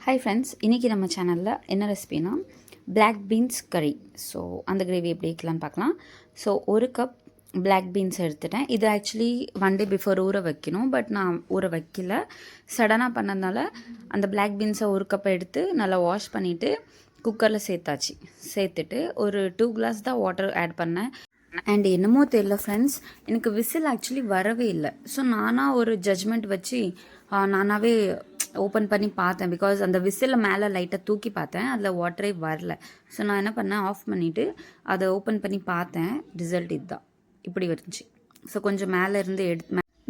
Hi friends, இன்றைக்கி நம்ம சேனலில் என்ன ரெசிபினா பிளாக் பீன்ஸ் கறி. ஸோ அந்த கிரேவி எப்படி வைக்கலான்னு பார்க்கலாம். ஸோ ஒரு கப் பிளாக் பீன்ஸ் எடுத்துட்டேன். இது ஆக்சுவலி ஒன் டே பிஃபோர் ஊற வைக்கணும், பட் நான் ஊற வைக்கல. சடனாக பண்ணதுனால அந்த பிளாக் பீன்ஸை ஒரு கப் எடுத்து நல்லா வாஷ் பண்ணிவிட்டு குக்கரில் சேர்த்துட்டு ஒரு 2 கிளாஸ் தான் வாட்டர் ஆட் பண்ணேன். அண்ட் என்னமோ தெரியல ஃப்ரெண்ட்ஸ், எனக்கு விசில் ஆக்சுவலி வரவே இல்லை. ஸோ நானாக ஒரு ஜட்ஜ்மெண்ட் வச்சு நானாகவே ஓப்பன் பண்ணி பார்த்தேன். பிகாஸ் அந்த விசிலில் மேலே லைட்டாக தூக்கி பார்த்தேன், அதில் வாட்டரே வரல. ஸோ நான் என்ன பண்ணேன், ஆஃப் பண்ணிவிட்டு அதை ஓப்பன் பண்ணி பார்த்தேன். ரிசல்ட் இதுதான், இப்படி வந்துச்சு. ஸோ கொஞ்சம் மேலே இருந்து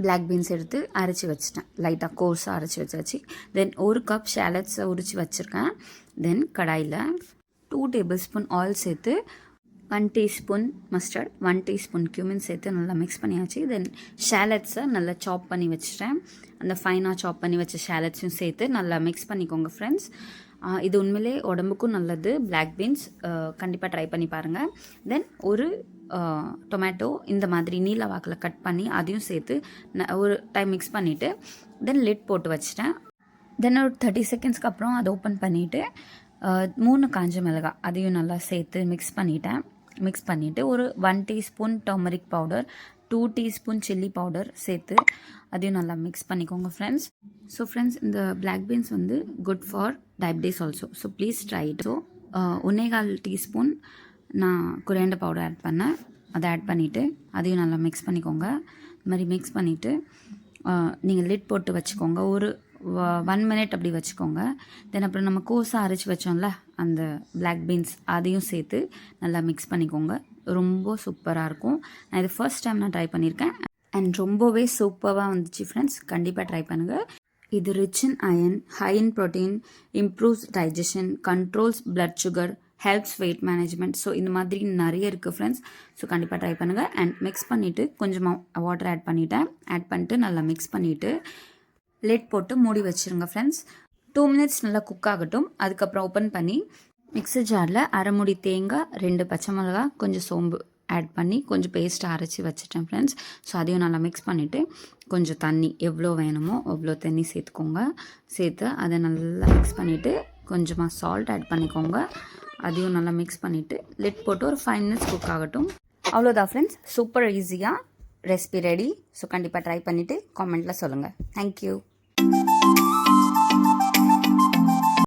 பிளாக் பீன்ஸ் எடுத்து அரைச்சி வச்சுட்டேன். லைட்டாக கோர்ஸாக அரைச்சி வச்சாச்சு. தென் ஒரு கப் ஷேலட்ஸை உரித்து வச்சுருக்கேன். தென் கடாயில் 2 டேபிள் ஸ்பூன் ஆயில் சேர்த்து 1 டீஸ்பூன் மஸ்டர்ட், 1 டீஸ்பூன் கியூமின் சேர்த்து நல்லா மிக்ஸ் பண்ணியாச்சு. தென் ஷேலட்ஸை நல்லா சாப் பண்ணி வச்சுட்டேன். அந்த ஃபைனாக சாப் பண்ணி வச்ச ஷேலட்ஸையும் சேர்த்து நல்லா மிக்ஸ் பண்ணிக்கோங்க ஃப்ரெண்ட்ஸ். இது உண்மையிலே உடம்புக்கும் நல்லது. பிளாக் பீன்ஸ் கண்டிப்பாக ட்ரை பண்ணி பாருங்கள். தென் ஒரு டொமேட்டோ இந்த மாதிரி நீல வாக்கில் கட் பண்ணி அதையும் சேர்த்து ஒரு டைம் மிக்ஸ் பண்ணிவிட்டு தென் லிட் போட்டு வச்சுட்டேன். தென் ஒரு 30 செகண்ட்ஸ்க்கு அப்புறம் அதை ஓப்பன் பண்ணிவிட்டு 3 காஞ்ச மிளகாய் அதையும் நல்லா சேர்த்து மிக்ஸ் பண்ணிவிட்டு ஒரு 1 teaspoon turmeric powder, 2 teaspoon chilli powder சேர்த்து அதையும் நல்லா மிக்ஸ் பண்ணிக்கோங்க ஃப்ரெண்ட்ஸ். ஸோ ஃப்ரெண்ட்ஸ், இந்த பிளாக் பீன்ஸ் வந்து good for diabetes also. So please try it. So 1.25 teaspoon நான் கொரியாண்டர் பவுடர் ஆட் பண்ணேன். அதை ஆட் பண்ணிவிட்டு அதையும் நல்லா மிக்ஸ் பண்ணிக்கோங்க. இந்த மாதிரி மிக்ஸ் பண்ணிவிட்டு நீங்கள் லிட் போட்டு வச்சுக்கோங்க. ஒரு 1 மினிட் அப்படி வச்சுக்கோங்க. தென் அப்புறம் நம்ம கோஸாக அரைச்சி வச்சோம்ல அந்த பிளாக் பீன்ஸ் அதையும் சேர்த்து நல்லா மிக்ஸ் பண்ணிக்கோங்க. ரொம்ப சூப்பராக இருக்கும். நான் இது ஃபர்ஸ்ட் டைம் நான் ட்ரை பண்ணியிருக்கேன் அண்ட் ரொம்பவே சூப்பராக வந்துச்சு ஃப்ரெண்ட்ஸ். கண்டிப்பாக ட்ரை பண்ணுங்கள். இது rich in iron, high in protein, improves digestion, controls blood sugar, helps weight management. So இந்த மாதிரி நிறைய இருக்குது ஃப்ரெண்ட்ஸ். ஸோ கண்டிப்பாக ட்ரை பண்ணுங்கள். அண்ட் மிக்ஸ் பண்ணிவிட்டு கொஞ்சமாக வாட்டர் ஆட் பண்ணிவிட்டு நல்லா மிக்ஸ் பண்ணிவிட்டு லிட் போட்டு மூடி வச்சுருங்க ஃப்ரெண்ட்ஸ். 2 மினிட்ஸ் நல்லா குக் ஆகட்டும். அதுக்கப்புறம் ஓப்பன் பண்ணி மிக்ஸர் ஜாரில் அரை மூடி தேங்காய், 2 பச்சை மிளகா, கொஞ்சம் சோம்பு ஆட் பண்ணி கொஞ்சம் பேஸ்ட்டாக அரைச்சி வச்சுட்டேன் ஃப்ரெண்ட்ஸ். ஸோ அதையும் நல்லா மிக்ஸ் பண்ணிவிட்டு கொஞ்சம் தண்ணி எவ்வளோ வேணுமோ அவ்வளோ தண்ணி சேர்த்து அதை நல்லா மிக்ஸ் பண்ணிவிட்டு கொஞ்சமாக சால்ட் ஆட் பண்ணிக்கோங்க. அதையும் நல்லா மிக்ஸ் பண்ணிவிட்டு லிட் போட்டு ஒரு 5 மினிட்ஸ் குக் ஆகட்டும். அவ்வளோதான் ஃப்ரெண்ட்ஸ், சூப்பர் ஈஸியாக ரெசிபி ரெடி. ஸோ கண்டிப்பாக ட்ரை பண்ணிவிட்டு காமெண்ட்டில் சொல்லுங்கள். தேங்க்யூ.